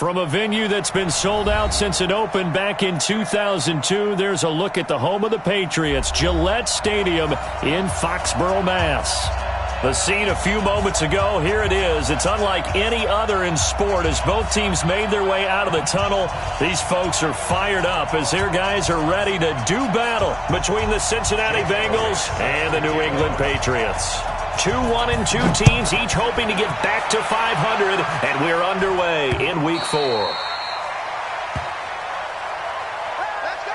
From a venue that's been sold out since it opened back in 2002, there's a look at the home of the Patriots, Gillette Stadium in Foxborough, Mass. The scene a few moments ago, here it is. It's unlike any other in sport as both teams made their way out of the tunnel. These folks are fired up as their guys are ready to do battle between the Cincinnati Bengals and the New England Patriots. 2-1-2 teams, each hoping to get back to 500, and we're underway in Week 4. Let's go.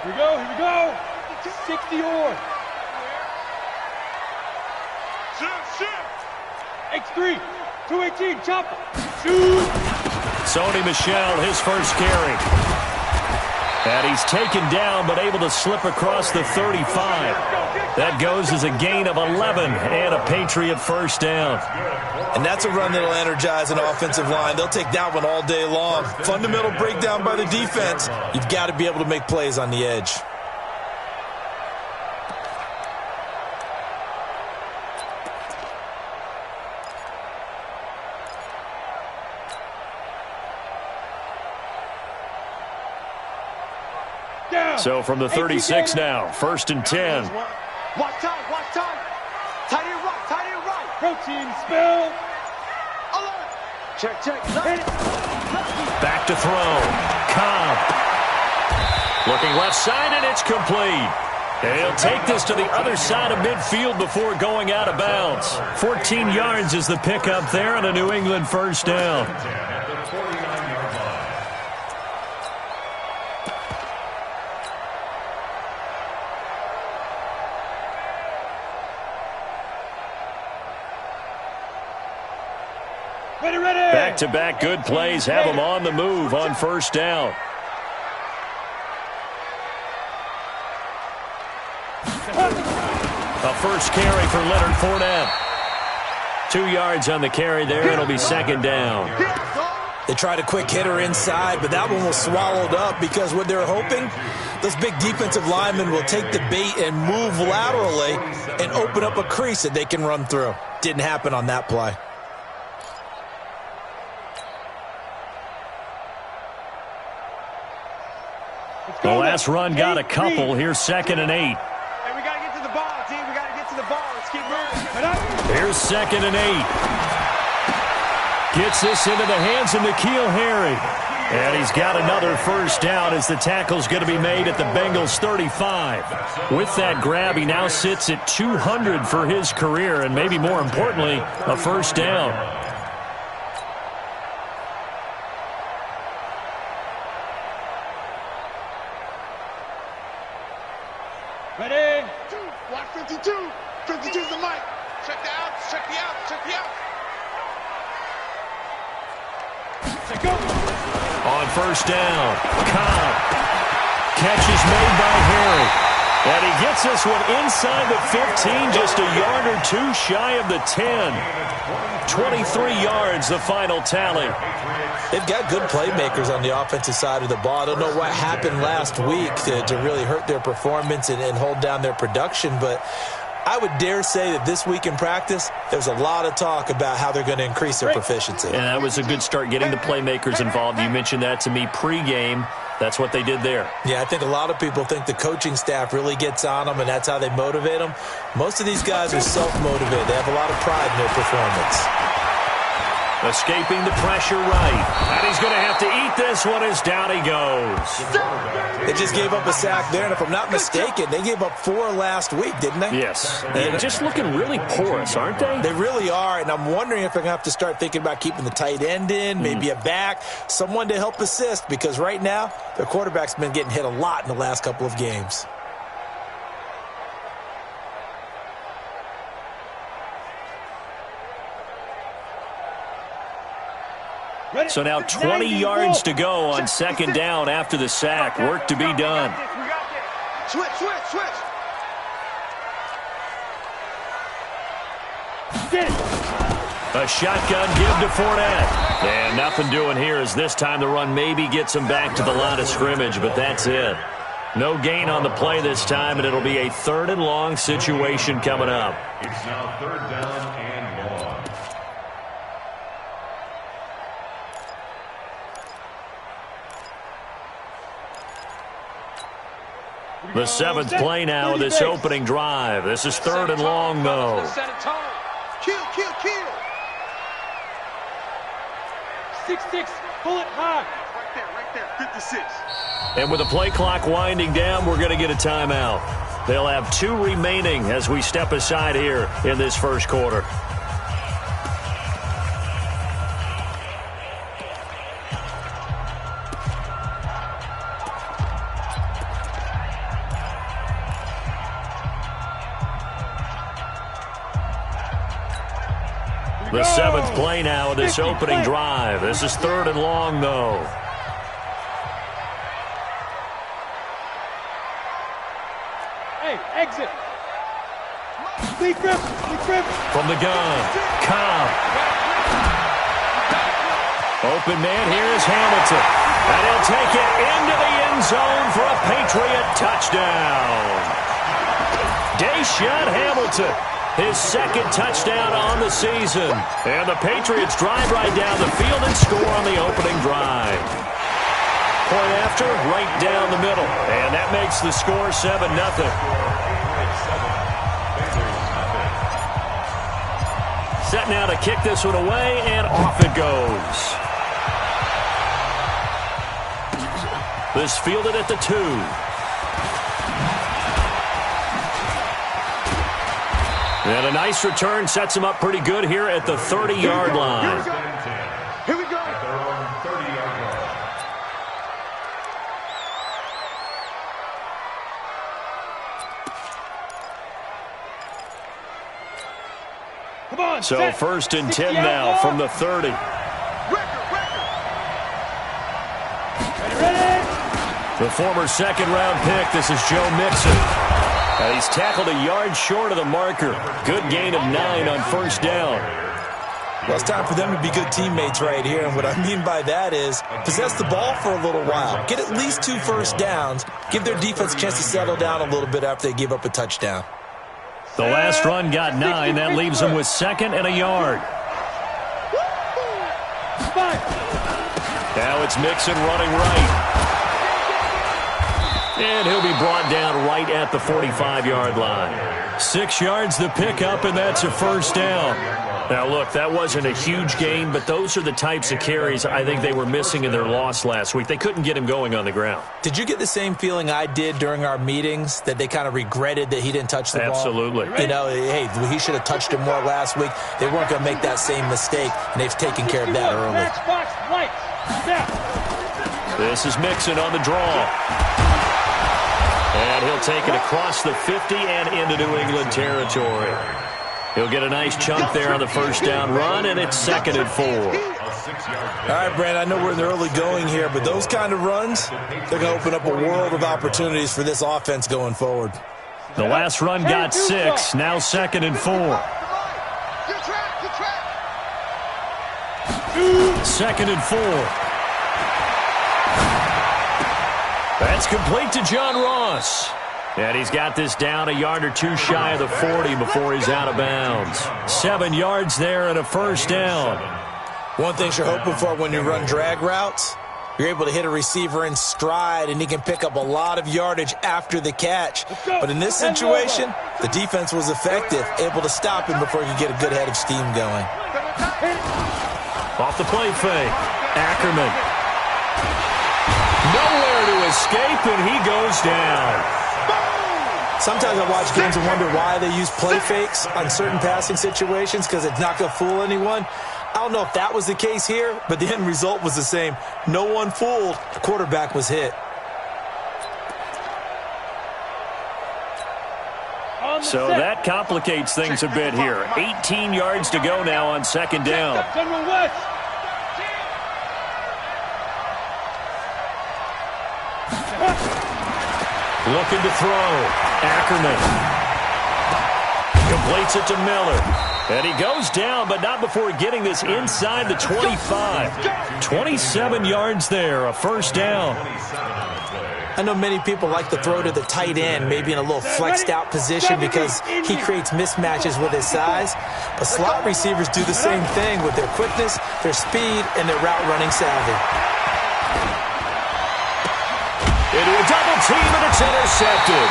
Here we go. 60 or. X3, 218, chop, shoot. Sony Michel, his first carry. And he's taken down, but able to slip across the 35. That goes as a gain of 11 and a Patriot first down. And that's a run that'll energize an offensive line. They'll take that one all day long. Fundamental breakdown by the defense. You've got to be able to make plays on the edge. So from the 36 now, 1st and 10. Watch time. Tight end right. Protein spill. Alert. Check. Back to throw. Cobb. Looking left side, and it's complete. He'll take this to the other side of midfield before going out of bounds. 14 yards is the pickup there on a New England first down. Back-to-back good plays have them on the move on first down. A first carry for Leonard Fournette. 2 yards on the carry there. It'll be 2nd down. They tried a quick hitter inside, but that one was swallowed up because what they're hoping, those big defensive linemen will take the bait and move laterally and open up a crease that they can run through. Didn't happen on that play. The last run got a couple. Here's 2nd and 8. Hey, we got to get to the ball, team. We got to get to the ball. Let's keep moving. Here's 2nd and 8. Gets this into the hands of N'Keal Harry. And he's got another first down as the tackle's going to be made at the Bengals 35. With that grab, he now sits at 200 for his career, and maybe more importantly, a first down. Ready? Watch 52. 52's the mic. Check the out. Go. On first down, Cobb. Catch is made by Harry. And he gets this one inside the 15, just a yard or two shy of the 10. 23 yards, the final tally. They've got good playmakers on the offensive side of the ball. I don't know what happened last week to really hurt their performance and hold down their production, but I would dare say that this week in practice, there's a lot of talk about how they're going to increase their proficiency. And that was a good start getting the playmakers involved. You mentioned that to me pregame. That's what they did there. Yeah, I think a lot of people think the coaching staff really gets on them, and that's how they motivate them. Most of these guys are self-motivated. They have a lot of pride in their performance. Escaping the pressure right. And he's going to have to eat this one as down he goes. They just gave up a sack there, and if I'm not mistaken, they gave up 4 last week, didn't they? Yes. And just looking really porous, aren't they? They really are, and I'm wondering if they're going to have to start thinking about keeping the tight end in, maybe a back, someone to help assist, because right now, their quarterback's been getting hit a lot in the last couple of games. So now 20 yards to go on 2nd down after the sack. Work to be done. Switch. A shotgun give to Fournette. And nothing doing here as this time the run maybe gets him back to the line of scrimmage, but that's it. No gain on the play this time, and it'll be a 3rd and long situation coming up. It's now 3rd down and long. The 7th play now of this opening drive. This is 3rd and long, though. Kill, kill, kill. 6-6, pull it high. Right there, 56. And with the play clock winding down, we're going to get a timeout. They'll have 2 remaining as we step aside here in this first quarter. The 7th play now of this opening drive. This is 3rd and long, though. Hey, exit. Lead grip, lead grip. From the gun, Cobb. Open man, here is Hamilton. And he'll take it into the end zone for a Patriot touchdown. Deshaun Hamilton. His 2nd touchdown on the season. And the Patriots drive right down the field and score on the opening drive. Point after, right down the middle. And that makes the score 7-0. Set now to kick this one away, and off it goes. This fielded at the 2. And a nice return sets him up pretty good here at the 30-yard line. Here we go. At their own 30-yard line. Come on, So set. 1st and 10 60 now out from the 30. Ready? The former 2nd-round pick, this is Joe Mixon. And he's tackled a yard short of the marker. Good gain of 9 on 1st down. Well, it's time for them to be good teammates right here. And what I mean by that is possess the ball for a little while. Get at least 2 first downs. Give their defense a chance to settle down a little bit after they give up a touchdown. The last run got 9. That leaves him with 2nd and a yard. Now it's Mixon running right. And he'll be brought down right at the 45-yard line. 6 yards the pickup, and that's a 1st down. Now, look, that wasn't a huge gain, but those are the types of carries I think they were missing in their loss last week. They couldn't get him going on the ground. Did you get the same feeling I did during our meetings, that they kind of regretted that he didn't touch the ball? Absolutely. You know, hey, he should have touched it more last week. They weren't going to make that same mistake, and they've taken care of that early. This is Mixon on the draw. And he'll take it across the 50 and into New England territory. He'll get a nice chunk there on the 1st down run, and it's 2nd and 4. All right, Brandon, I know we're in the early going here, but those kind of runs, they're going to open up a world of opportunities for this offense going forward. The last run got 6, now 2nd and 4. 2nd and 4. That's complete to John Ross. And he's got this down a yard or 2 shy of the 40 before he's out of bounds. 7 yards there and a 1st down. One thing you're hoping for when you run drag routes, you're able to hit a receiver in stride, and he can pick up a lot of yardage after the catch. But in this situation, the defense was effective, able to stop him before he could get a good head of steam going. Off the play fake, Ackerman. Nowhere to escape, and he goes down. Sometimes I watch games and wonder why they use play fakes on certain passing situations, because it's not going to fool anyone. I don't know if that was the case here, but the end result was the same. No one fooled. The quarterback was hit. So that complicates things a bit here. 18 yards to go now on 2nd down. Looking to throw. Ackerman completes it to Miller. And he goes down, but not before getting this inside the 25. 27 yards there, a first down. I know many people like to throw to the tight end, maybe in a little flexed out position because he creates mismatches with his size. But slot receivers do the same thing with their quickness, their speed, and their route running savvy. Into a double team, and it's intercepted.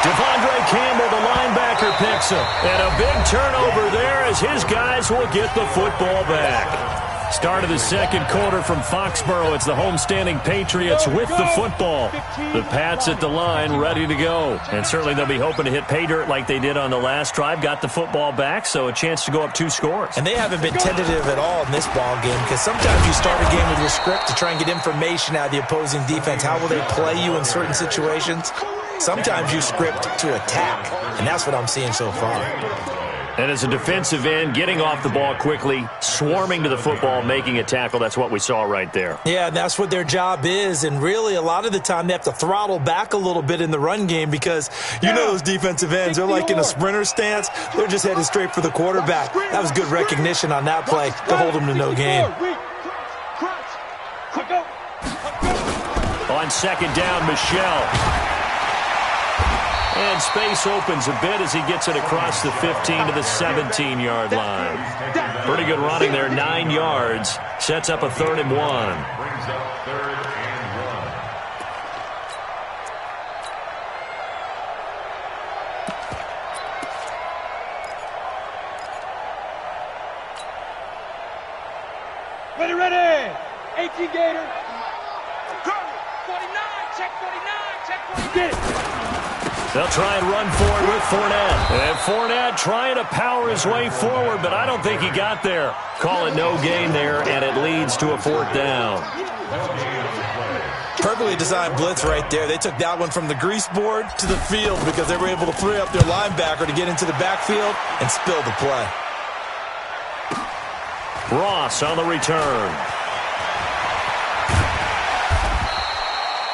Devondre Campbell, the linebacker, picks him. And a big turnover there as his guys will get the football back. Start of the second quarter from Foxborough. It's the homestanding Patriots with the football. The Pats at the line ready to go. And certainly they'll be hoping to hit pay dirt like they did on the last drive. Got the football back, so a chance to go up 2 scores. And they haven't been tentative at all in this ball game because sometimes you start a game with your script to try and get information out of the opposing defense. How will they play you in certain situations? Sometimes you script to attack, and that's what I'm seeing so far. And as a defensive end, getting off the ball quickly, swarming to the football, making a tackle, that's what we saw right there. Yeah, that's what their job is, and really a lot of the time they have to throttle back a little bit in the run game because you know those defensive ends, they're like in a sprinter stance. They're just headed straight for the quarterback. That was good recognition on that play to hold them to no gain. On second down, Michelle. And space opens a bit as he gets it across the 15 to the 17-yard line. Pretty good running there, 9 yards. Sets up a 3rd and 1. Brings up 3rd and 1. Ready. 18 Gator. 49, check 49, check 49. Get it. They'll try and run for it with Fournette. And Fournette trying to power his way forward, but I don't think he got there. Call it no gain there, and it leads to a 4th down. Perfectly designed blitz right there. They took that one from the grease board to the field because they were able to free up their linebacker to get into the backfield and spill the play. Ross on the return.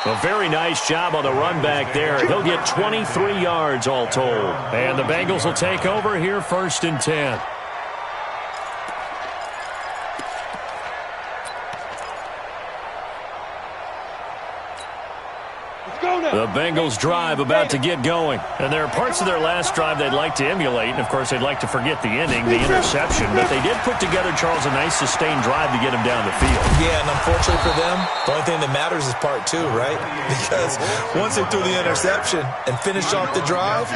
A very nice job on the run back there. He'll get 23 yards all told. And the Bengals will take over here 1st and 10. The Bengals drive about to get going. And there are parts of their last drive they'd like to emulate. And, of course, they'd like to forget the ending, the interception. But they did put together, Charles, a nice sustained drive to get him down the field. Yeah, and unfortunately for them, the only thing that matters is part 2, right? Because once they threw the interception and finished off the drive,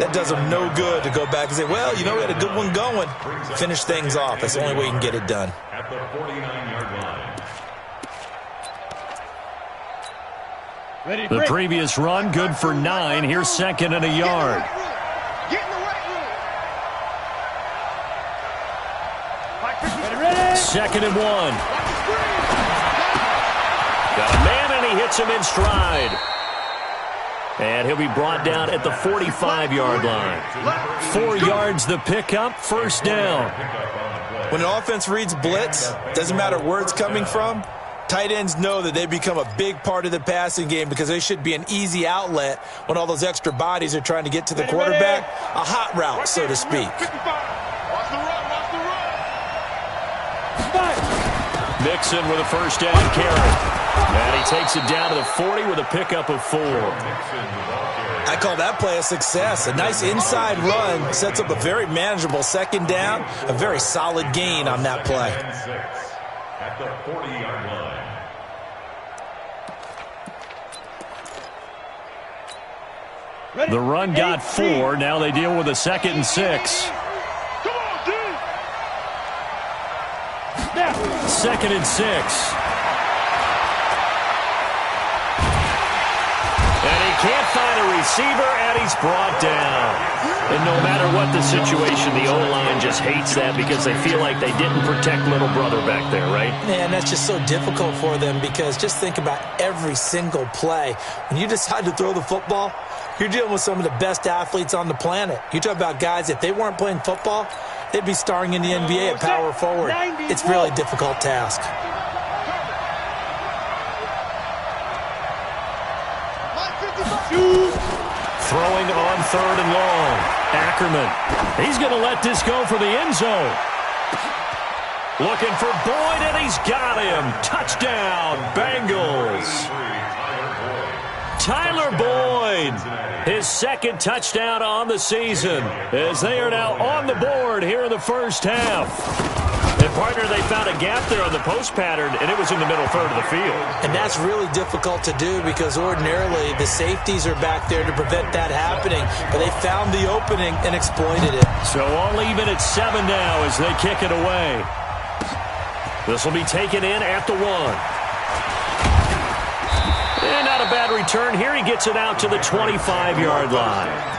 that does them no good to go back and say, well, you know, we had a good one going. Finish things off. That's the only way you can get it done. At the 49-yard line. The previous run, good for 9. Here's 2nd and a yard. Get in the right room. 2nd and 1. Got a man, and he hits him in stride. And he'll be brought down at the 45-yard line. 4 yards the pickup, 1st down. When an offense reads blitz, doesn't matter where it's coming from, tight ends know that they become a big part of the passing game because they should be an easy outlet when all those extra bodies are trying to get to the quarterback. A hot route, so to speak. Mixon with a 1st down carry. And he takes it down to the 40 with a pickup of 4. I call that play a success. A nice inside run sets up a very manageable 2nd down. A very solid gain on that play. At the 40-yard line. The run got 4. Now they deal with a 2nd and 6. 2nd and 6. And he can't find a receiver, and he's brought down. And no matter what the situation, the O-line just hates that because they feel like they didn't protect little brother back there, right? Man, that's just so difficult for them because just think about every single play. When you decide to throw the football, you're dealing with some of the best athletes on the planet. You talk about guys, if they weren't playing football, they'd be starring in the NBA at power forward. It's a really difficult task. Throwing on 3rd and long. Ackerman. He's going to let this go for the end zone. Looking for Boyd, and he's got him. Touchdown, Bengals. Tyler Boyd, his 2nd touchdown on the season, as they are now on the board here in the first half. And, partner, they found a gap there on the post pattern, and it was in the middle 3rd of the field. And that's really difficult to do because ordinarily the safeties are back there to prevent that happening. But they found the opening and exploited it. So all even at 7 now as they kick it away. This will be taken in at the 1. And not a bad return here. He gets it out to the 25-yard line.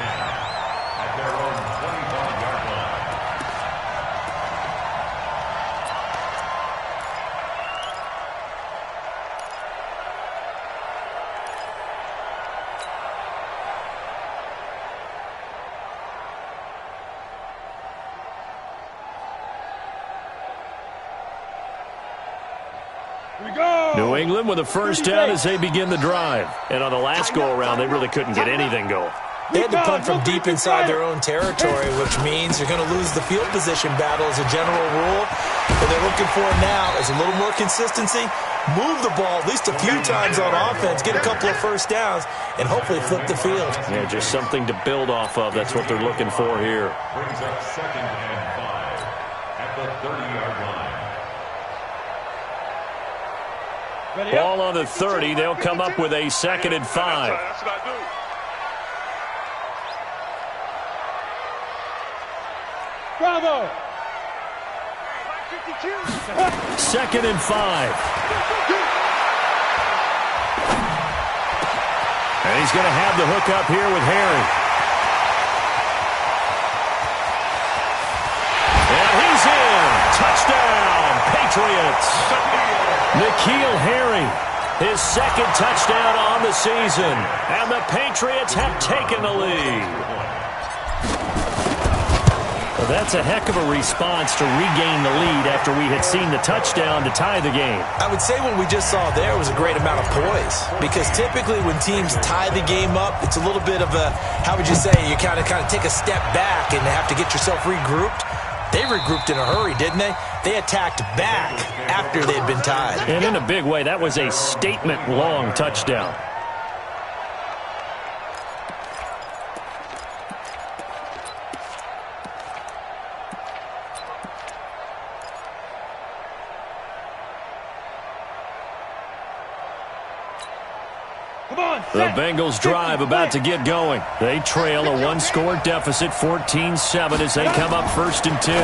New England with a first down as they begin the drive. And on the last go-around, they really couldn't get anything going. They had to punt from deep inside their own territory, which means you're going to lose the field position battle as a general rule. What they're looking for now is a little more consistency, move the ball at least a few times on offense, get a couple of first downs, and hopefully flip the field. Yeah, just something to build off of. That's what they're looking for here. Brings up 2nd and 5 at the 30-yard line. Ball on the 30. They'll come up with a 2nd and 5. That's what I do. Bravo! 2nd and 5. And he's going to have the hook up here with Harry. And he's in. Touchdown, Patriots. N'Keal Harry, his 2nd touchdown on the season. And the Patriots have taken the lead. Well, that's a heck of a response to regain the lead after we had seen the touchdown to tie the game. I would say what we just saw there was a great amount of poise, because typically when teams tie the game up, it's a little bit of a, how would you say, you kind of take a step back and have to get yourself regrouped. They regrouped in a hurry, didn't they? They attacked back after they'd been tied. And in a big way, that was a statement-long touchdown. The Bengals drive about to get going. They trail a 1-score deficit, 14-7, as they come up 1st and 10.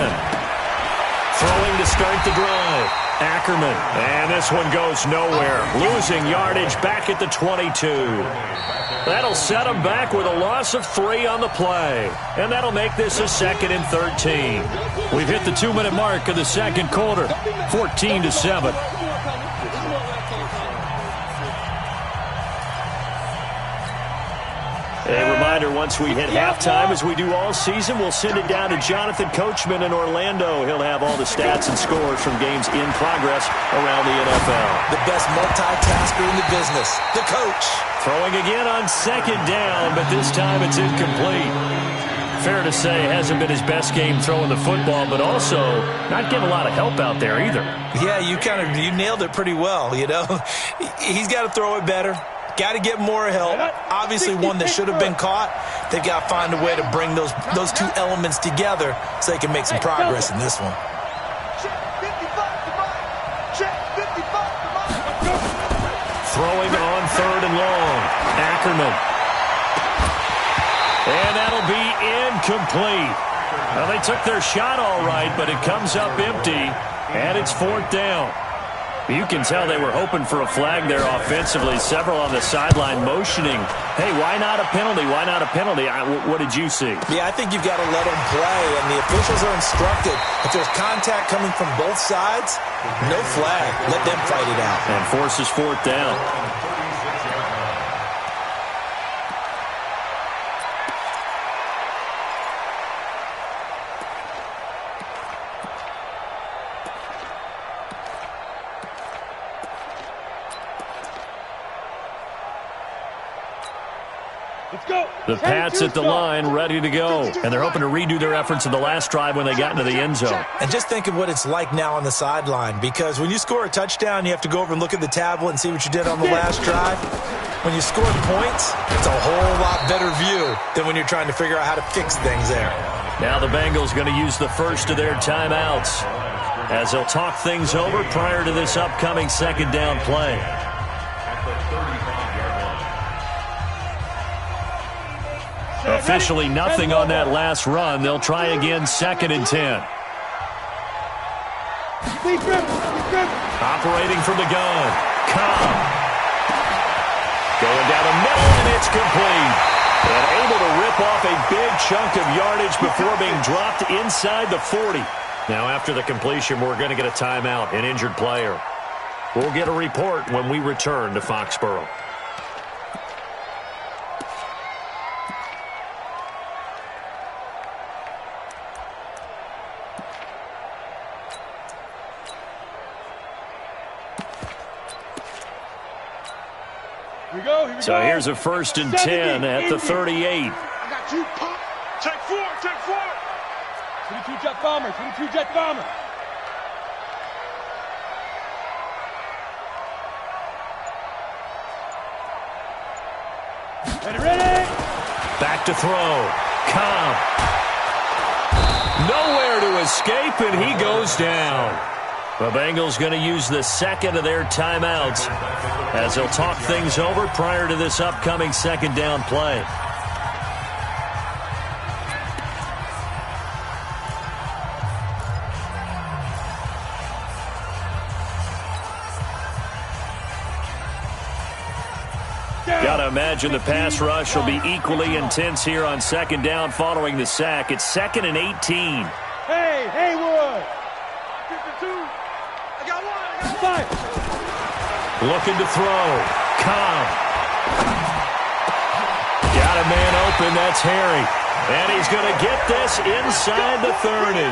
Throwing to start the drive. Ackerman. And this one goes nowhere. Losing yardage back at the 22. That'll set them back with a loss of 3 on the play. And that'll make this a 2nd and 13. We've hit the 2-minute mark of the 2nd quarter. 14-7. A reminder, once we hit halftime, as we do all season, we'll send it down to Jonathan Coachman in Orlando. He'll have all the stats and scores from games in progress around the NFL. The best multitasker in the business, the coach. Throwing again on 2nd down, but this time it's incomplete. Fair to say, hasn't been his best game throwing the football, but also not getting a lot of help out there either. Yeah, you nailed it pretty well, you know. He's got to throw it better. Got to get more help. Obviously one that should have been caught. They've got to find a way to bring those 2 elements together so they can make some progress in this one. Throwing on 3rd and long. Ackerman. And that'll be incomplete. Well, they took their shot all right, but it comes up empty, and it's 4th down. You can tell they were hoping for a flag there offensively. Several on the sideline motioning, hey, why not a penalty? Why not a penalty? What did you see? Yeah, I think you've got to let them play, and the officials are instructed. If there's contact coming from both sides, no flag. Let them fight it out. And forces 4th down. The Pats at the line, ready to go. And they're hoping to redo their efforts in the last drive when they got into the end zone. And just think of what it's like now on the sideline, because when you score a touchdown, you have to go over and look at the tablet and see what you did on the last drive. When you score points, it's a whole lot better view than when you're trying to figure out how to fix things there. Now the Bengals going to use the first of their timeouts as they'll talk things over prior to this upcoming second down play. Officially nothing on that last run. They'll try again, 2nd and 10. Operating from the gun. Cobb. Going down the middle, and it's complete. And able to rip off a big chunk of yardage before being dropped inside the 40. Now after the completion, we're going to get a timeout, an injured player. We'll get a report when we return to Foxborough. So here's a 1st and 10 at the 38. I got you, pop. Take 4, take 4. 22 jet bomber, 22 jet bomber. Ready. Back to throw. Cobb. Nowhere to escape, and he goes down. The Bengals going to use the second of their timeouts as they'll talk things over prior to this upcoming second down play. Got to imagine the pass rush will be equally intense here on second down following the sack. It's 2nd and 18. Hey, Haywood. 52. I got one. Looking to throw. Cobb. Got a man open. That's Harry. And he's going to get this inside the 30.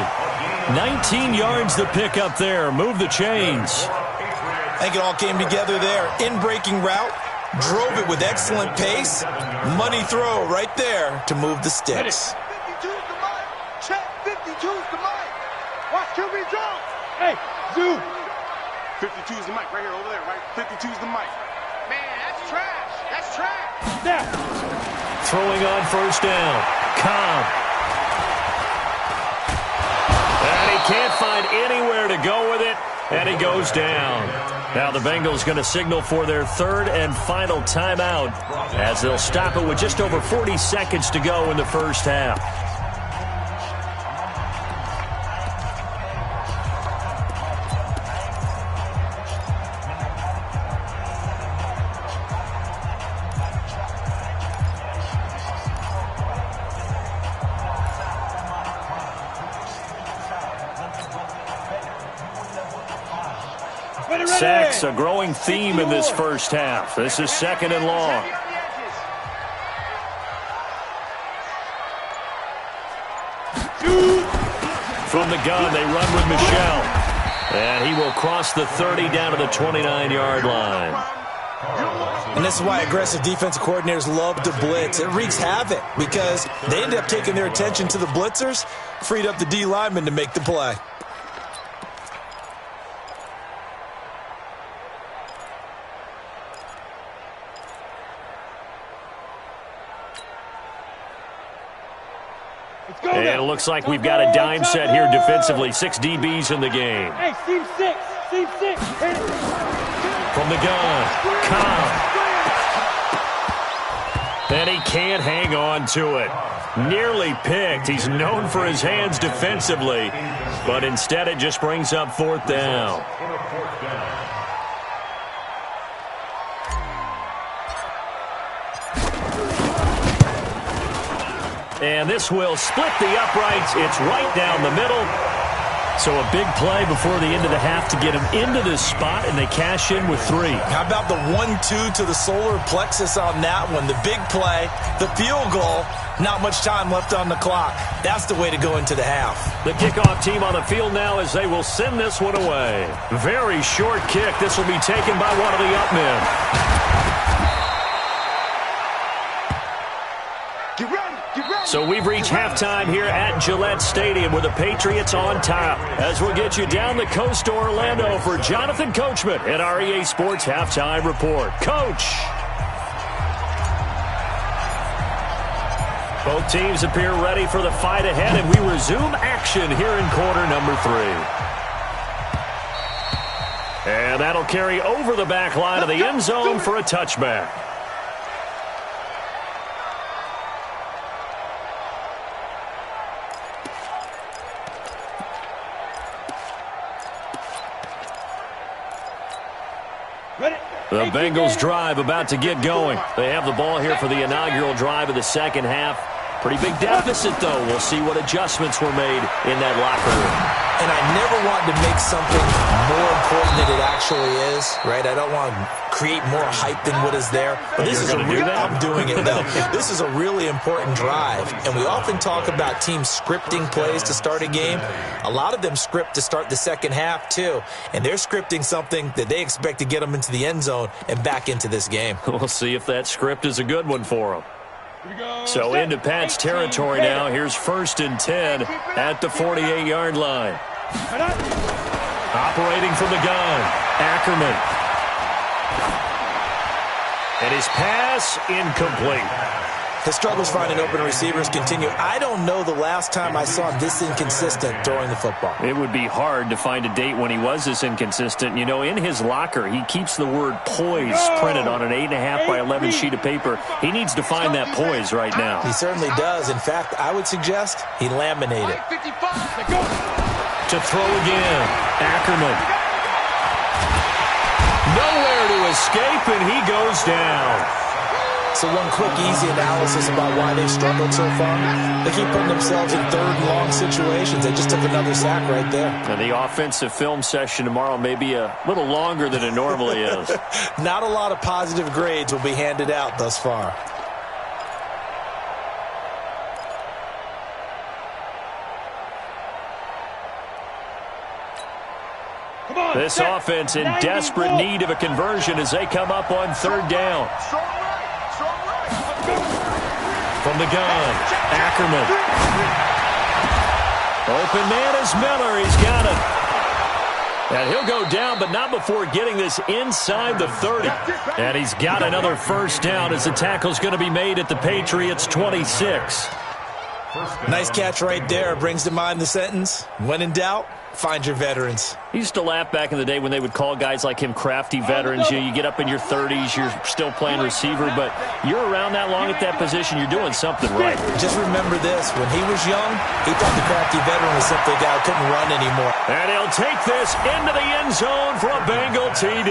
19 yards to pick up there. Move the chains. I think it all came together there. In-breaking route. Drove it with excellent pace. Money throw right there to move the sticks. 52's the mic. Check. 52's the mic. Watch QB drop. Hey, Zoo. 52's the mic right here over there, right? 52's the mic. Man, that's trash. That's trash. There. Throwing on 1st down. Cobb. And he can't find anywhere to go with it, and he goes down. Now the Bengals going to signal for their 3rd and final timeout as they'll stop it with just over 40 seconds to go in the first half. Sacks, a growing theme in this first half. This is 2nd and long. From the gun, they run with Michelle. And he will cross the 30 down to the 29-yard line. And this is why aggressive defensive coordinators love to blitz. It wreaks havoc because they end up taking their attention to the blitzers, freed up the D lineman to make the play. And it looks like we've got a dime set here defensively. 6 DBs in the game. Hey, seam 6. From the gun, Cobb. And he can't hang on to it. Nearly picked. He's known for his hands defensively, but instead it just brings up 4th down. And this will split the uprights. It's right down the middle. So a big play before the end of the half to get him into this spot, and they cash in with 3. How about the 1-2 to the solar plexus on that one? The big play, the field goal, not much time left on the clock. That's the way to go into the half. The kickoff team on the field now as they will send this one away. Very short kick. This will be taken by one of the up men. So we've reached halftime here at Gillette Stadium with the Patriots on top. As we'll get you down the coast to Orlando for Jonathan Coachman at our EA Sports Halftime Report. Coach! Both teams appear ready for the fight ahead, and we resume action here in quarter number 3. And that'll carry over the back line of the end zone for a touchback. The Bengals drive about to get going. They have the ball here for the inaugural drive of the second half. Pretty big deficit, though. We'll see what adjustments were made in that locker room. And I never want to make something more important than it actually is, right? I don't want to create more hype than what is there. But this is a real, I'm doing it, though. This is a really important drive. And we often talk about teams scripting plays to start a game. A lot of them script to start the second half, too. And they're scripting something that they expect to get them into the end zone and back into this game. We'll see if that script is a good one for them. So into Pat's territory now. Here's 1st and 10 at the 48-yard line. Operating from the gun, Ackerman. And his pass incomplete. His struggles finding open receivers continue. I don't know the last time I saw him this inconsistent throwing the football. It would be hard to find a date when he was this inconsistent. You know, in his locker, he keeps the word poise printed on an 8.5 by 11 sheet of paper. He needs to find that poise right now. He certainly does. In fact, I would suggest he laminated. To throw again, Ackerman. Nowhere to escape, and he goes down. So one quick, easy analysis about why they've struggled so far. They keep putting themselves in 3rd and long situations. They just took another sack right there. And the offensive film session tomorrow may be a little longer than it normally is. Not a lot of positive grades will be handed out thus far. This offense in desperate need of a conversion as they come up on 3rd down. From the gun, Ackerman. Open man is Miller. He's got it. And he'll go down, but not before getting this inside the 30. And he's got another 1st down as the tackle's going to be made at the Patriots' 26. Nice catch right there. Brings to mind the sentence, when in doubt, find your veterans. I used to laugh back in the day when they would call guys like him crafty veterans. You get up in your 30s, you're still playing receiver, but you're around that long at that position, you're doing something right. Just remember this, when he was young, he thought the crafty veteran was simply a guy who couldn't run anymore. And he'll take this into the end zone for a Bengal TD.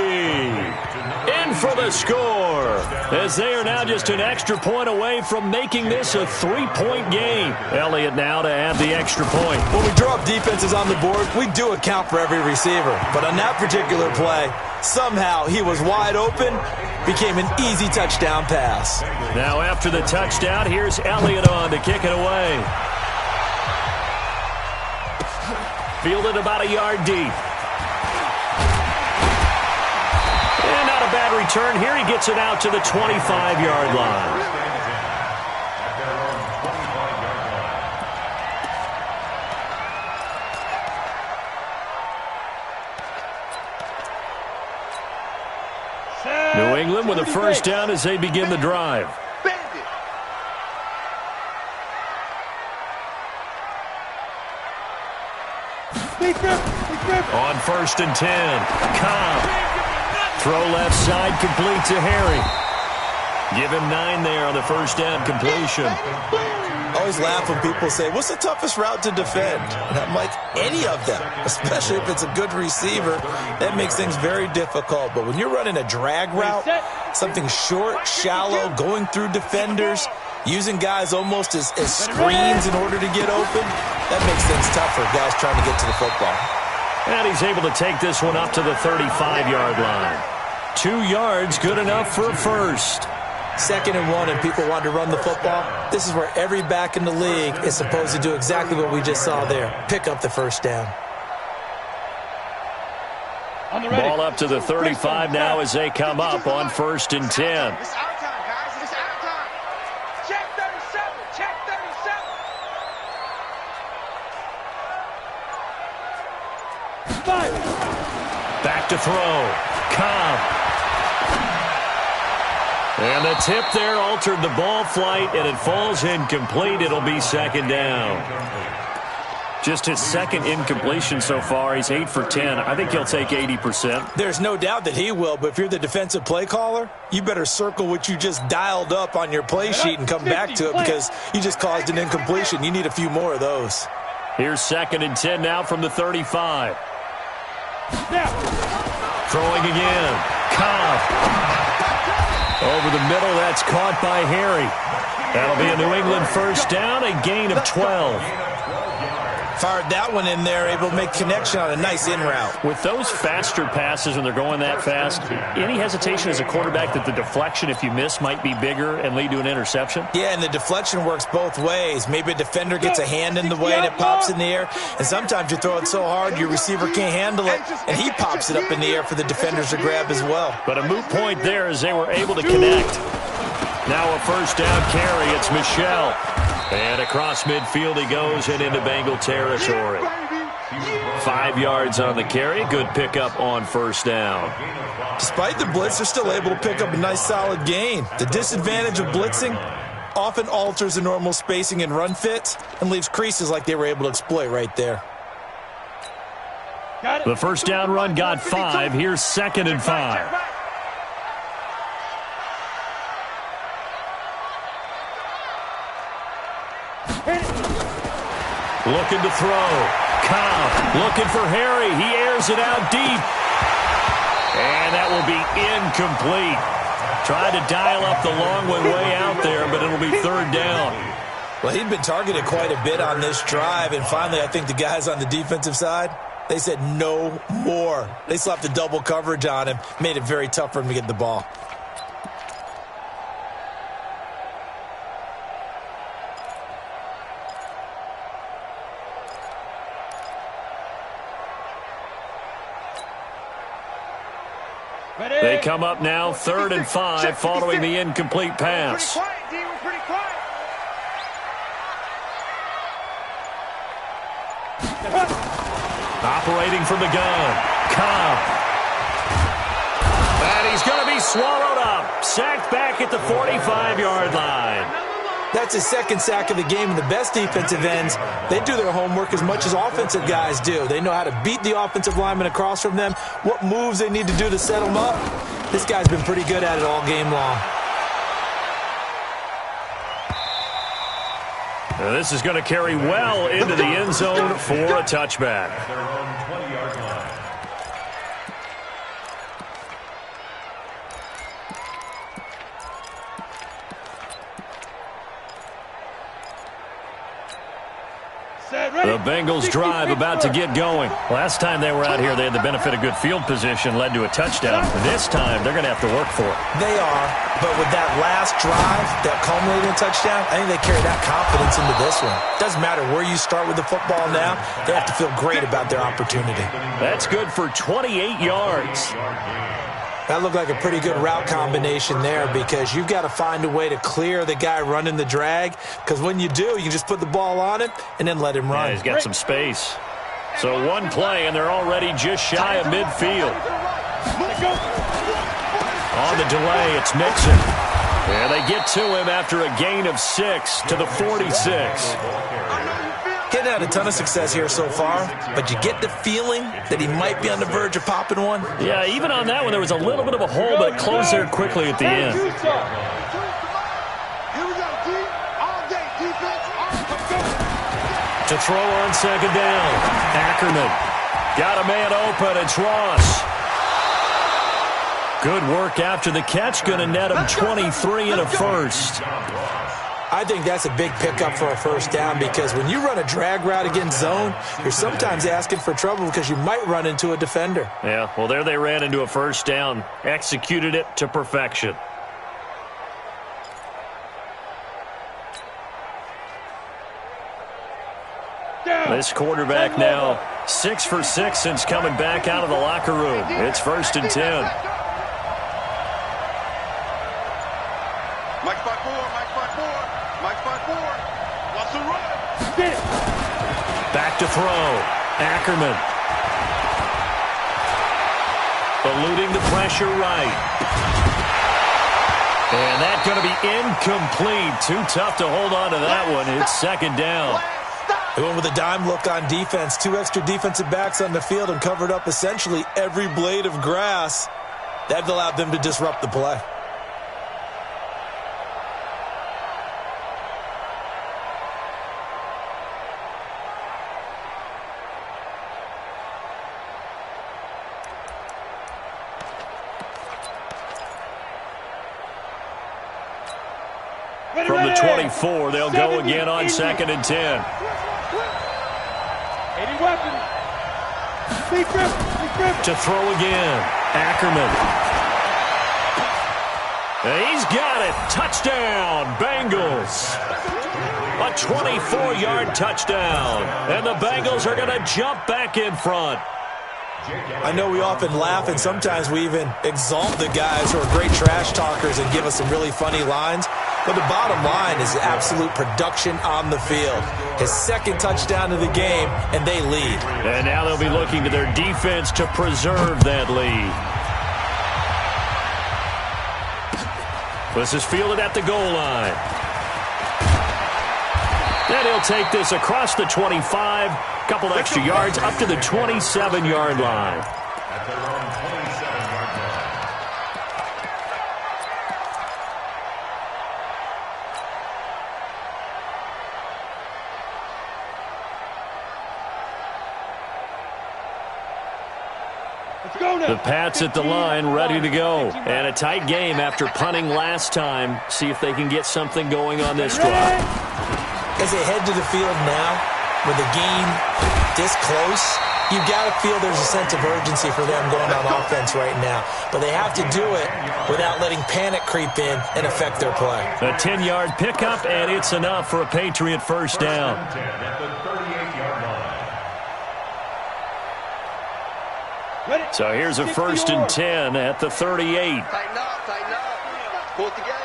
In for the score, as they are now just an extra point away from making this a 3-point game. Elliott now to add the extra point. When we draw up defenses on the board, we do account for every receiver. But on that particular play, somehow he was wide open, became an easy touchdown pass. Now after the touchdown, here's Elliott on to kick it away. Fielded about a yard deep. And not a bad return here. He gets it out to the 25-yard line. New England with a 1st down as they begin the drive. On 1st and 10, Cobb. Throw left side, complete to Harry. Give him 9 there on the 1st down completion. I always laugh when people say, what's the toughest route to defend? And I'm like, any of them, especially if it's a good receiver. That makes things very difficult. But when you're running a drag route, something short, shallow, going through defenders, using guys almost as screens in order to get open, that makes things tough for guys trying to get to the football. And he's able to take this one up to the 35-yard line. 2 yards, good enough for a 1st. 2nd and 1 and people want to run the football. This is where every back in the league is supposed to do exactly what we just saw there. Pick up the 1st down. Ball up to the 35 now as they come up on 1st and 10. It's our time, guys. It's our time. Check 37. Check 37. 5. Back to throw. Cobb. And the tip there altered the ball flight, and it falls incomplete. It'll be second down. Just his second incompletion so far. He's 8 for 10. I think he'll take 80%. There's no doubt that he will, but if you're the defensive play caller, you better circle what you just dialed up on your play sheet and come back to it because you just caused an incompletion. You need a few more of those. Here's 2nd and 10 now from the 35. Now. Throwing again. Cobb. Over the middle, that's caught by Harry. That'll be a New England first down, a gain of 12. Fired that one in there, able to make connection on a nice in route. With those faster passes when they're going that fast, any hesitation as a quarterback that the deflection, if you miss, might be bigger and lead to an interception? Yeah, and the deflection works both ways. Maybe a defender gets a hand in the way and it pops in the air, and sometimes you throw it so hard your receiver can't handle it, and he pops it up in the air for the defenders to grab as well. But a moot point there as they were able to connect. Now a first down carry. It's Michel. And across midfield he goes and into Bengal territory. 5 yards on the carry. Good pickup on first down. Despite the blitz, they're still able to pick up a nice solid gain. The disadvantage of blitzing often alters the normal spacing and run fits and leaves creases like they were able to exploit right there. The first down run got 5. Here's 2nd and 5. Looking to throw. Cobb looking for Harry. He airs it out deep. And that will be incomplete. Tried to dial up the long one way out there, but it'll be 3rd down. Well, he'd been targeted quite a bit on this drive, and finally I think the guys on the defensive side, they said no more. They slapped the double coverage on him, made it very tough for him to get the ball. They come up now 3rd and 5 following the incomplete pass. Operating from the gun. Cobb. And he's going to be swallowed up. Sacked back at the 45-yard line. That's his 2nd sack of the game, and the best defensive ends, they do their homework as much as offensive guys do. They know how to beat the offensive lineman across from them, what moves they need to do to set them up. This guy's been pretty good at it all game long. And this is going to carry well into the end zone for a touchback. The Bengals drive about to get going. Last time they were out here, they had the benefit of good field position, led to a touchdown. This time, they're going to have to work for it. They are, but with that last drive, that culminating touchdown, I think they carry that confidence into this one. Doesn't matter where you start with the football now, they have to feel great about their opportunity. That's good for 28 yards. That looked like a pretty good route combination there because you've got to find a way to clear the guy running the drag, because when you do, you just put the ball on him and then let him run. Yeah, he's got some space. So one play, and they're already just shy of midfield. On the delay, it's Mixon. And they get to him after a gain of 6 to the 46. Getting had a ton of success here so far, but you get the feeling that he might be on the verge of popping one. Yeah, even on that one, there was a little bit of a hole, but it closed there quickly at the end. To throw on 2nd down, Ackerman. Got a man open, it's Ross. Good work after the catch, going to net him 23 and a first. I think that's a big pickup for a first down because when you run a drag route against zone, you're sometimes asking for trouble because you might run into a defender. Yeah, well, there they ran into a first down, executed it to perfection. This quarterback now 6 for 6 since coming back out of the locker room. It's 1st and 10. Mike spot 4, Mike spot 4, Mike spot 4. Watch the run. Back to throw. Ackerman. eluding the pressure right. And that's going to be incomplete. Too tough to hold on to that one. It's second down. They went with a dime look on defense. 2 extra defensive backs on the field and covered up essentially every blade of grass. That allowed them to disrupt the play. From the 24, they'll go again on 2nd and 10. 80 weapons. To throw again. Ackerman. He's got it. Touchdown, Bengals. A 24-yard touchdown. And the Bengals are going to jump back in front. I know we often laugh and sometimes we even exalt the guys who are great trash talkers and give us some really funny lines. But the bottom line is absolute production on the field. His 2nd touchdown of the game, and they lead. And now they'll be looking to their defense to preserve that lead. This is fielded at the goal line. Then he'll take this across the 25. Couple extra yards up to the 27-yard line. At their own 27-yard line. Let's go now. The Pats at the line, ready to go. And a tight game after punting last time. See if they can get something going on this drive. As they head to the field now, with the game this close, you've got to feel there's a sense of urgency for them going on offense right now. But they have to do it without letting panic creep in and affect their play. A 10-yard pickup, and it's enough for a Patriot first down. At the 38-yard line. So here's a 1st and 10 at the 38. Tighten up, tighten up. Pull it together.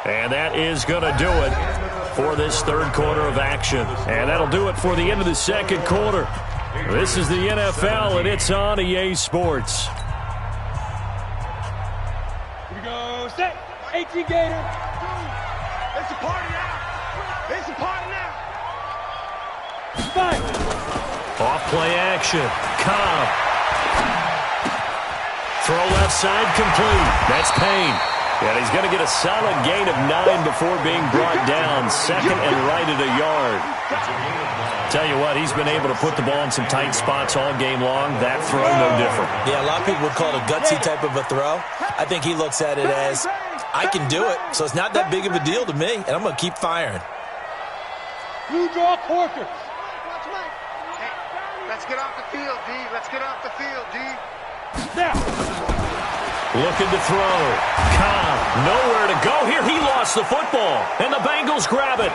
And that is going to do it for this 3rd quarter of action. And that'll do it for the end of the 2nd quarter. This is the NFL, and it's on EA Sports. Here we go. Set. 18 Gator. It's a party now. It's a party now. 5. Off play action. Cobb. Throw left side complete. That's Payne. And he's going to get a solid gain of 9 before being brought down. 2nd and right at a yard. Tell you what, he's been able to put the ball in some tight spots all game long. That throw, no different. Yeah, a lot of people would call it a gutsy type of a throw. I think he looks at it as, I can do it, so it's not that big of a deal to me, and I'm going to keep firing. Blue draw Corker. Hey, let's get off the field, D. Let's get off the field, D. Now. Looking to throw. Cobb, nowhere to go here. He lost the football, and the Bengals grab it.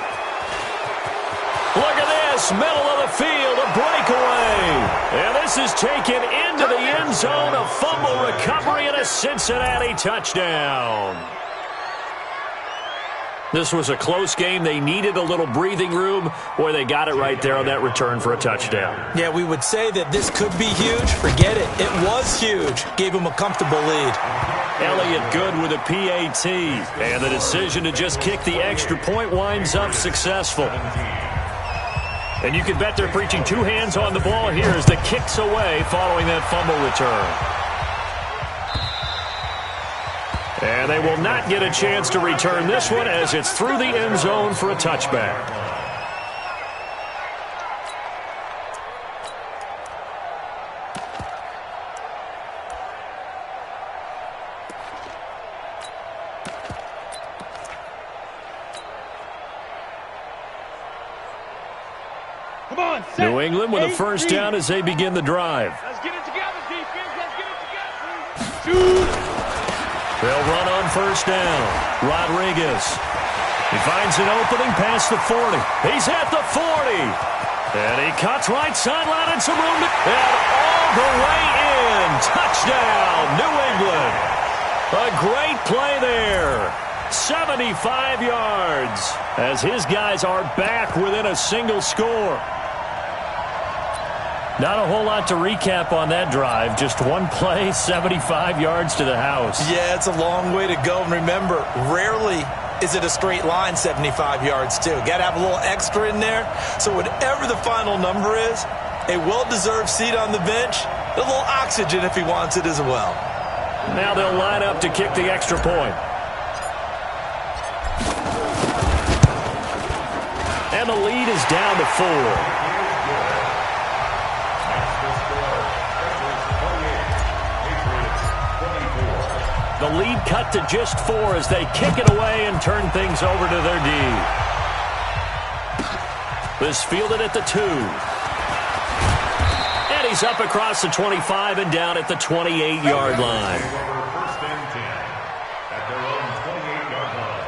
Look at this, middle of the field, a breakaway. And this is taken into the end zone, a fumble recovery, and a Cincinnati touchdown. This was a close game. They needed a little breathing room. Boy, they got it right there on that return for a touchdown. Yeah, we would say that this could be huge. Forget it. It was huge. Gave him a comfortable lead. Elliott good with a PAT. And the decision to just kick the extra point winds up successful. And you can bet they're preaching 2 hands on the ball here as the kick's away following that fumble return. And they will not get a chance to return this one as it's through the end zone for a touchback. Come on, set. New England with a first down as they begin the drive. Let's get it together, defense. Let's get it together. Shoot. They'll run on first down. Rodriguez. He finds an opening past the 40. He's at the 40. And he cuts right sideline and some room. And all the way in. Touchdown, New England. A great play there. 75 yards as his guys are back within a single score. Not a whole lot to recap on that drive. Just one play, 75 yards to the house. Yeah, it's a long way to go. And remember, rarely is it a straight line 75 yards, too. Got to have a little extra in there. So whatever the final number is, a well-deserved seat on the bench, a little oxygen if he wants it as well. Now they'll line up to kick the extra point. And the lead is down to 4. The lead cut to just 4 as they kick it away and turn things over to their D. This fielded at the 2. And he's up across the 25 and down at the 28-yard line. First and 10 at their own 28-yard line.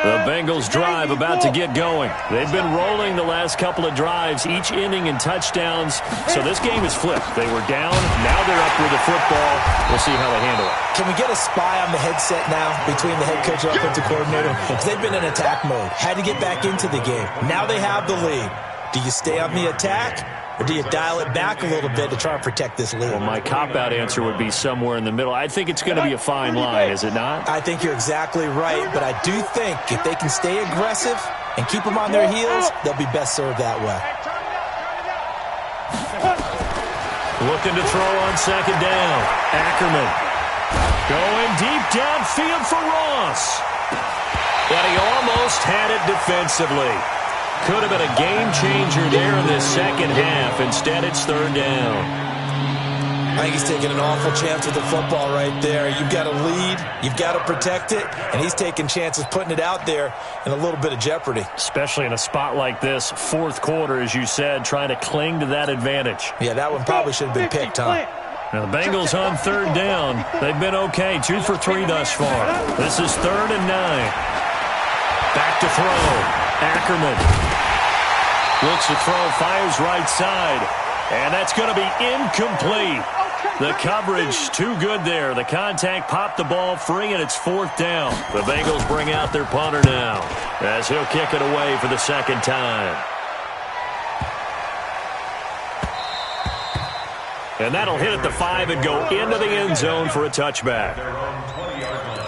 The Bengals drive about to get going. They've been rolling the last couple of drives, each inning in touchdowns. So this game is flipped. They were down. Now they're up with the football. We'll see how they handle it. Can we get a spy on the headset now between the head coach and offensive coordinator? Because they've been in attack mode. Had to get back into the game. Now they have the lead. Do you stay on the attack? Or do you dial it back a little bit to try and protect this lead? Well, my cop-out answer would be somewhere in the middle. I think it's going to be a fine line, is it not? I think you're exactly right, but I do think if they can stay aggressive and keep them on their heels, they'll be best served that way. Looking to throw on second down. Ackerman going deep downfield for Ross. But he almost had it defensively. Could have been a game-changer there in this second half. Instead, it's third down. I think he's taking an awful chance with the football right there. You've got to lead. You've got to protect it. And he's taking chances putting it out there in a little bit of jeopardy. Especially in a spot like this, fourth quarter, as you said, trying to cling to that advantage. Yeah, that one probably should have been picked, huh? Now, the Bengals on third down. They've been okay, 2 for 3 thus far. This is 3rd and 9. Back to throw. Ackerman. Looks to throw, fires right side. And that's going to be incomplete. The coverage too good there. The contact popped the ball free, and it's 4th down. The Bengals bring out their punter now as he'll kick it away for the second time. And that'll hit at the 5 and go into the end zone for a touchback. Their own 20-yard line.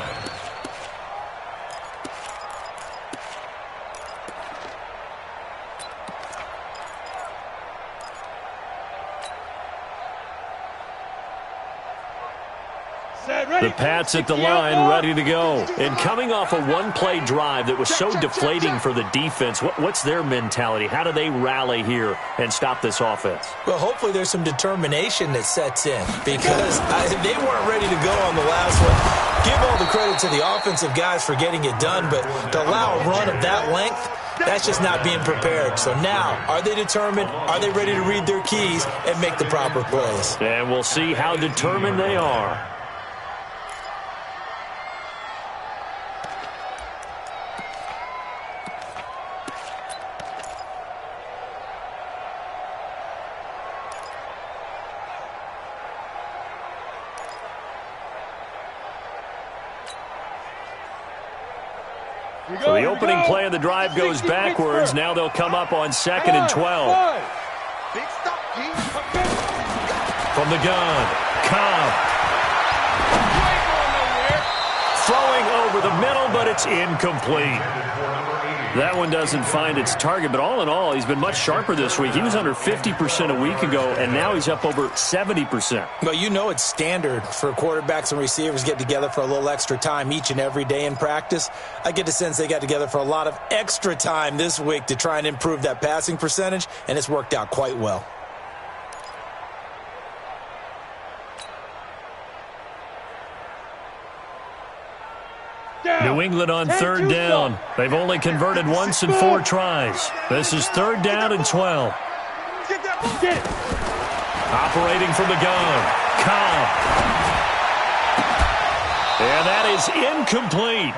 The Pats at the line, ready to go. And coming off a one-play drive that was so deflating for the defense, what's their mentality? How do they rally here and stop this offense? Well, hopefully there's some determination that sets in because they weren't ready to go on the last one. Give all the credit to the offensive guys for getting it done, but to allow a run of that length, that's just not being prepared. So now, are they determined? Are they ready to read their keys and make the proper plays? And we'll see how determined they are. So the opening play of the drive goes backwards. Now they'll come up on 2nd and 12. From the gun, Cobb. Throwing over the middle, but it's incomplete. That one doesn't find its target, but all in all, he's been much sharper this week. He was under 50% a week ago, and now he's up over 70%. Well, you know it's standard for quarterbacks and receivers get together for a little extra time each and every day in practice. I get the sense they got together for a lot of extra time this week to try and improve that passing percentage, and it's worked out quite well. New England on 3rd down. They've only converted once in 4 tries. This is 3rd down and 12. Operating from the gun, Cobb. And that is incomplete.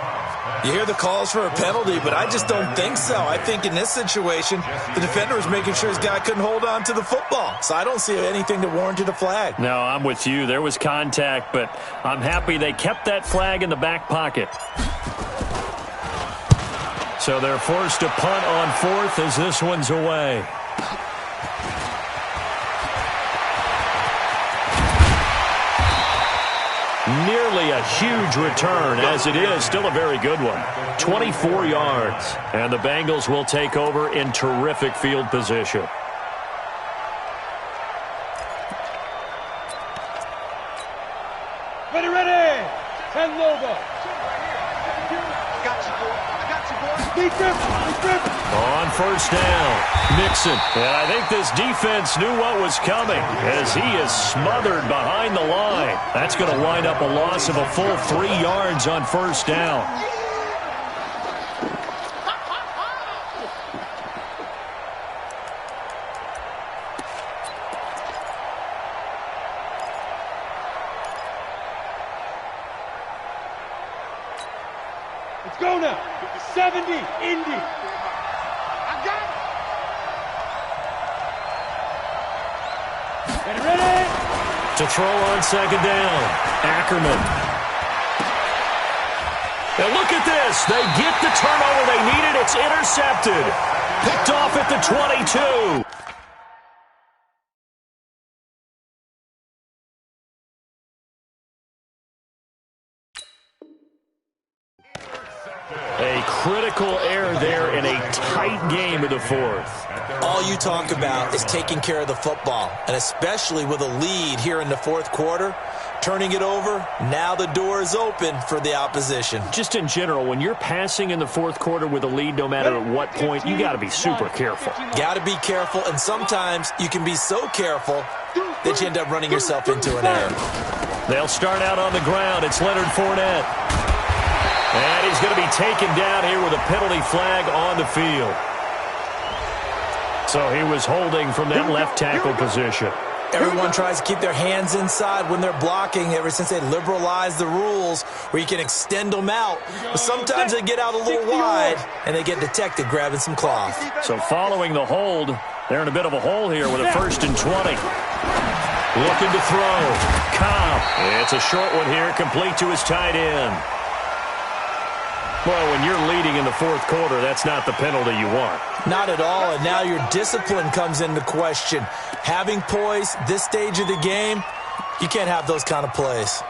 You hear the calls for a penalty, but I just don't think so. I think in this situation, the defender was making sure his guy couldn't hold on to the football. So I don't see anything that warranted a flag. No, I'm with you. There was contact, but I'm happy they kept that flag in the back pocket. So they're forced to punt on fourth as this one's away. Nearly a huge return. As it is, still a very good one. 24 yards. And the Bengals will take over in terrific field position. Ready, ready. 10 logo. On first down, Mixon. And I think this defense knew what was coming as he is smothered behind the line. That's going to wind up a loss of a full 3 yards on first down. Let's go now. 70, Indy. I got it. Ready, ready. To throw on second down, Ackerman. And look at this. They get the turnover they needed. It's intercepted. Picked off at the 22. A critical error there in a tight game of the fourth. All you talk about is taking care of the football, and especially with a lead here in the fourth quarter, turning it over, now the door is open for the opposition. Just in general, when you're passing in the fourth quarter with a lead, no matter at what point, you got to be super careful. Got to be careful, and sometimes you can be so careful that you end up running yourself into an error. They'll start out on the ground. It's Leonard Fournette. And he's going to be taken down here with a penalty flag on the field. So he was holding from that left tackle position. Everyone tries to keep their hands inside when they're blocking ever since they liberalized the rules where you can extend them out. But sometimes they get out a little wide and they get detected grabbing some cloth. So following the hold, they're in a bit of a hole here with a 1st and 20. Looking to throw. Cobb. It's a short one here, complete to his tight end. Well, when you're leading in the fourth quarter, that's not the penalty you want. Not at all, and now your discipline comes into question. Having poise this stage of the game, you can't have those kind of plays.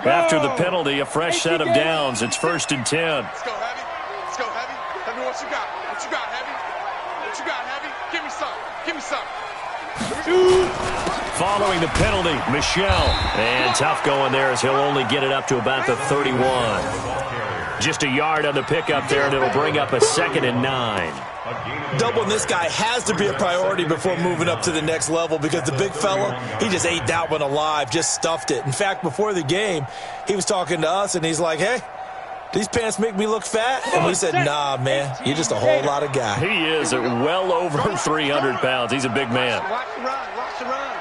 After the penalty, a fresh set of downs. It's 1st and 10. Let's go, Heavy. Let's go, Heavy. Tell me what you got. What you got, Heavy? What you got, Heavy? Give me some. Give me some. Following the penalty, Michelle. And tough going there as he'll only get it up to about the 31. Just a yard on the pickup there, and it'll bring up a 2nd and 9. Doubling this guy has to be a priority before moving up to the next level because the big fella, he just ate that one alive, just stuffed it. In fact, before the game, he was talking to us, and he's like, hey, these pants make me look fat? And we said, nah, man, you're just a whole lot of guy. He is at well over 300 pounds. He's a big man. Watch the run. Watch the run.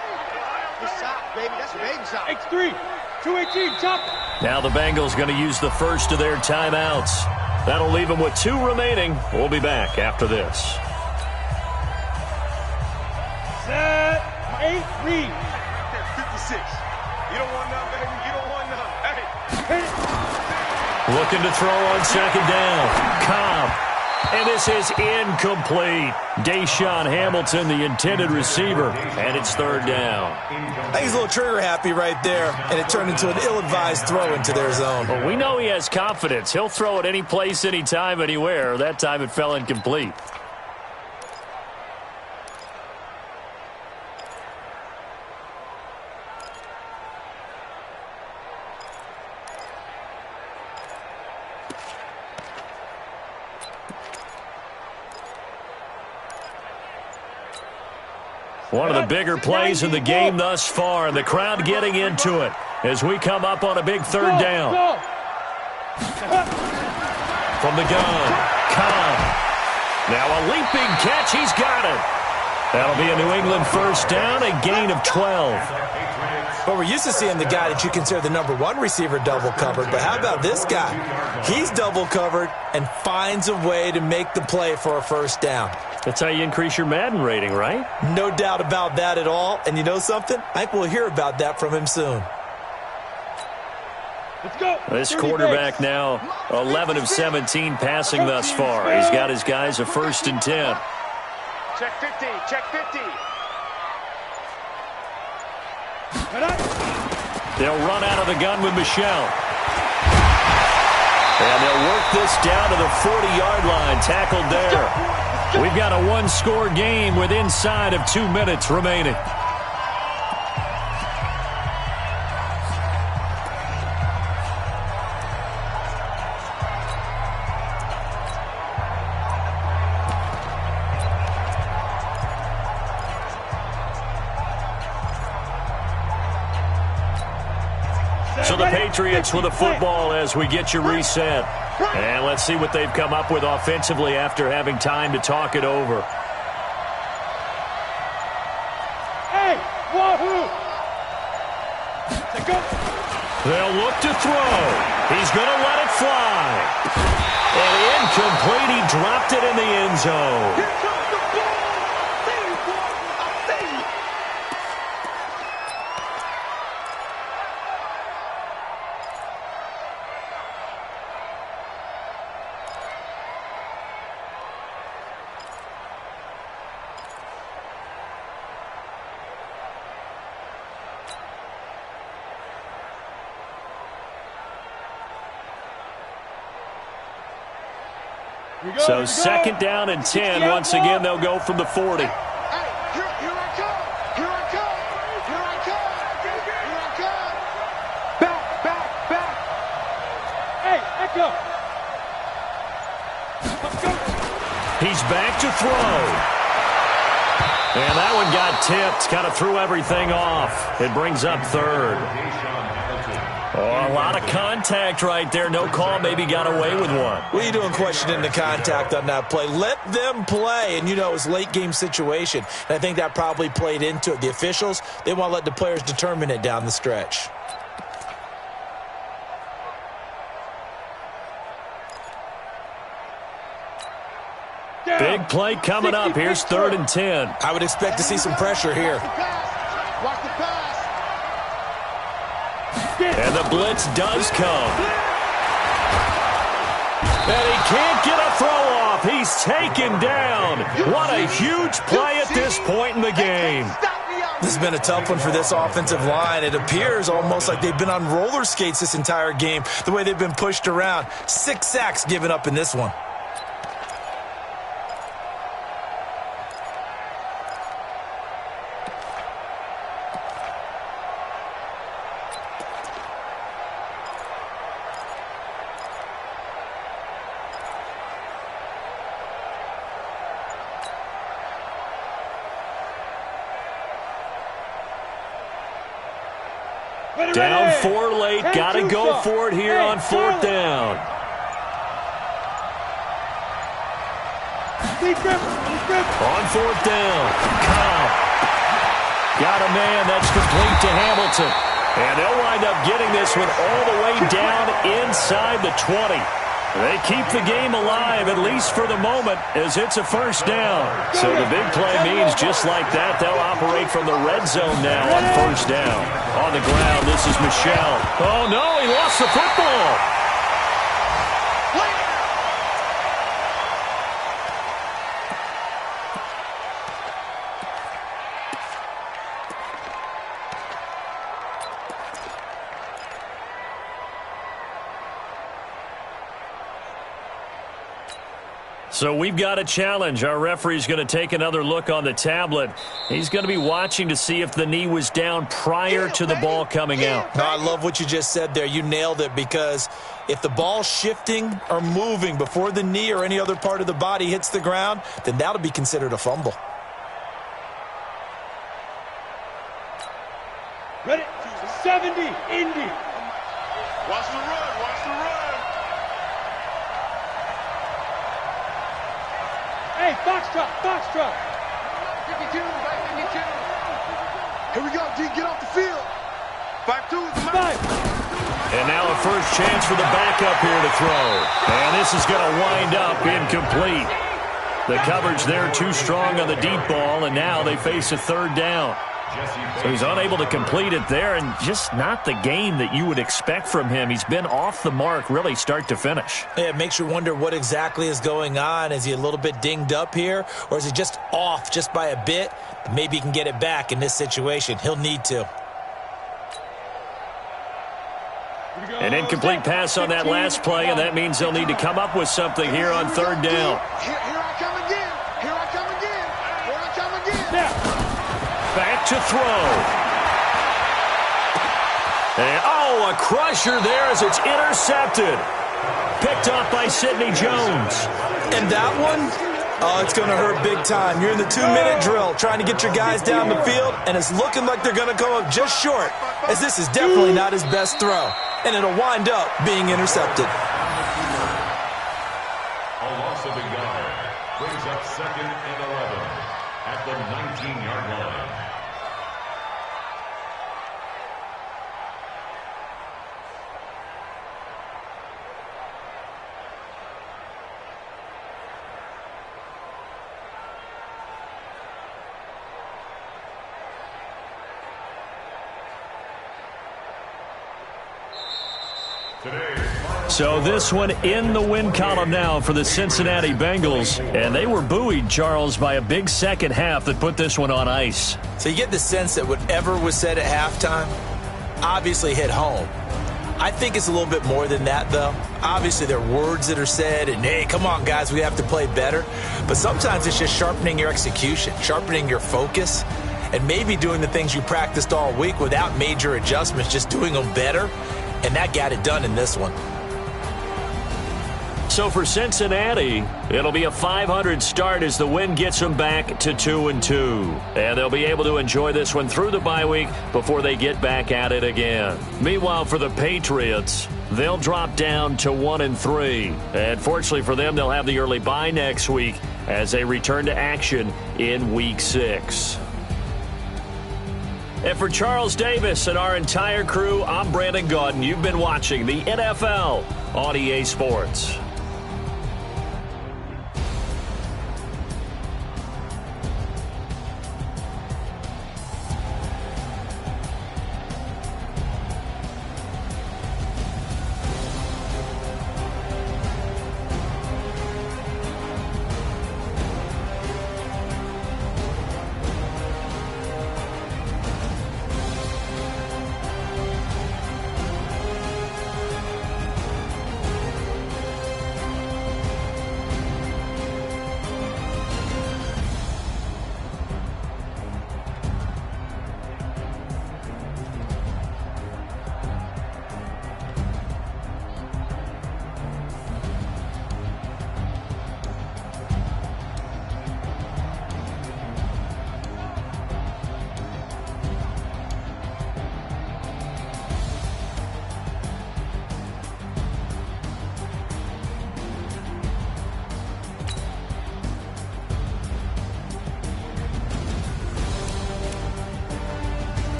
Good shot, baby. That's a baby shot. X3. 218. Chop. Now the Bengals going to use the first of their timeouts. That'll leave them with 2 remaining. We'll be back after this. Set. 8 read. 56. You don't want none, baby. You don't want none. Hey. Looking to throw on second down. Cobb. And this is incomplete. Deshaun Hamilton, the intended receiver. And it's 3rd down. I think he's a little trigger happy right there, and it turned into an ill-advised throw into their zone. Well, we know he has confidence. He'll throw it any place, anytime, anywhere. That time it fell incomplete. One of the bigger plays in the game thus far, and the crowd getting into it as we come up on a big 3rd down. From the gun, Cobb. Now a leaping catch, he's got it. That'll be a New England first down, a gain of 12. Well, we're used to seeing the guy that you consider the number one receiver double covered, but how about this guy? He's double covered and finds a way to make the play for a first down. That's how you increase your Madden rating, right? No doubt about that at all. And you know something? I think we'll hear about that from him soon. Let's go. This quarterback now 11 of 17 passing thus far. He's got his guys a 1st and 10. Check 50. Check 50. They'll run out of the gun with Michelle. And they'll work this down to the 40-yard line. Tackled there. We've got a one-score game with inside of 2 minutes remaining. So the Patriots with the football as we get you reset. And let's see what they've come up with offensively after having time to talk it over. Hey, wahoo! Go. They'll look to throw. He's going to let it fly. And incomplete. He dropped it in the end zone. Here comes the ball. See you, boy. I see you. So 2nd down and 10. Once again, they'll go from the 40. Hey, here I come. Here I come. Here I come. Here I come. Back. Hey, Echo. Let's go. He's back to throw. And that one got tipped. Kind of threw everything off. It brings up 3rd. Oh, a lot of contact right there. No call. Maybe got away with one. What are you doing questioning the contact on that play? Let them play. And, you know, it's a late-game situation. And I think that probably played into it. The officials, they want to let the players determine it down the stretch. Big play coming up. Here's 3rd and 10. I would expect to see some pressure here. Watch the pass. And the blitz does come. And he can't get a throw off. He's taken down. What a huge play at this point in the game. This has been a tough one for this offensive line. It appears almost like they've been on roller skates this entire game, the way they've been pushed around. 6 sacks given up in this one. Down 4 late. Got to go for it here on 4th down. On 4th down. Cobb. Got a man that's complete to Hamilton. And they'll wind up getting this one all the way down inside the 20. They keep the game alive, at least for the moment, as it's a first down. So the big play means just like that, they'll operate from the red zone now on first down. On the ground, this is Michelle. Oh, no, he lost the football. So we've got a challenge. Our referee's going to take another look on the tablet. He's going to be watching to see if the knee was down prior to the ball coming out. No, I love what you just said there. You nailed it, because if the ball's shifting or moving before the knee or any other part of the body hits the ground, then that'll be considered a fumble. Ready? 70, Indy. Watch the run. Watch the run. Hey, Foxtrot. Here we go, D. Get off the field. 5-2 is the line. And now a first chance for the backup here to throw. And this is going to wind up incomplete. The coverage there too strong on the deep ball, and now they face a third down. So he's unable to complete it there, and just not the game that you would expect from him. He's been off the mark really start to finish. Yeah, it makes you wonder what exactly is going on. Is he a little bit dinged up here, or is he just off just by a bit? Maybe he can get it back in this situation. He'll need to. An incomplete pass on that last play, and that means they'll need to come up with something here on third down. Here I come again. Here I come again. Here I come again. Back to throw. And, oh, a crusher there as it's intercepted. Picked off by Sidney Jones. And that one, oh, it's going to hurt big time. You're in the 2-minute drill trying to get your guys down the field, and it's looking like they're going to come up just short, as this is definitely not his best throw, and it'll wind up being intercepted. A loss of a yard brings up 2nd and 11 at the 19-yard line. So this one in the win column now for the Cincinnati Bengals. And they were buoyed, Charles, by a big second half that put this one on ice. So you get the sense that whatever was said at halftime obviously hit home. I think it's a little bit more than that, though. Obviously, there are words that are said, and, hey, come on, guys, we have to play better. But sometimes it's just sharpening your execution, sharpening your focus, and maybe doing the things you practiced all week without major adjustments, just doing them better. And that got it done in this one. So for Cincinnati, it'll be a .500 start as the win gets them back to 2-2. And they'll be able to enjoy this one through the bye week before they get back at it again. Meanwhile, for the Patriots, they'll drop down to 1-3. And fortunately for them, they'll have the early bye next week as they return to action in Week 6. And for Charles Davis and our entire crew, I'm Brandon Gaudin. You've been watching the NFL on EA Sports.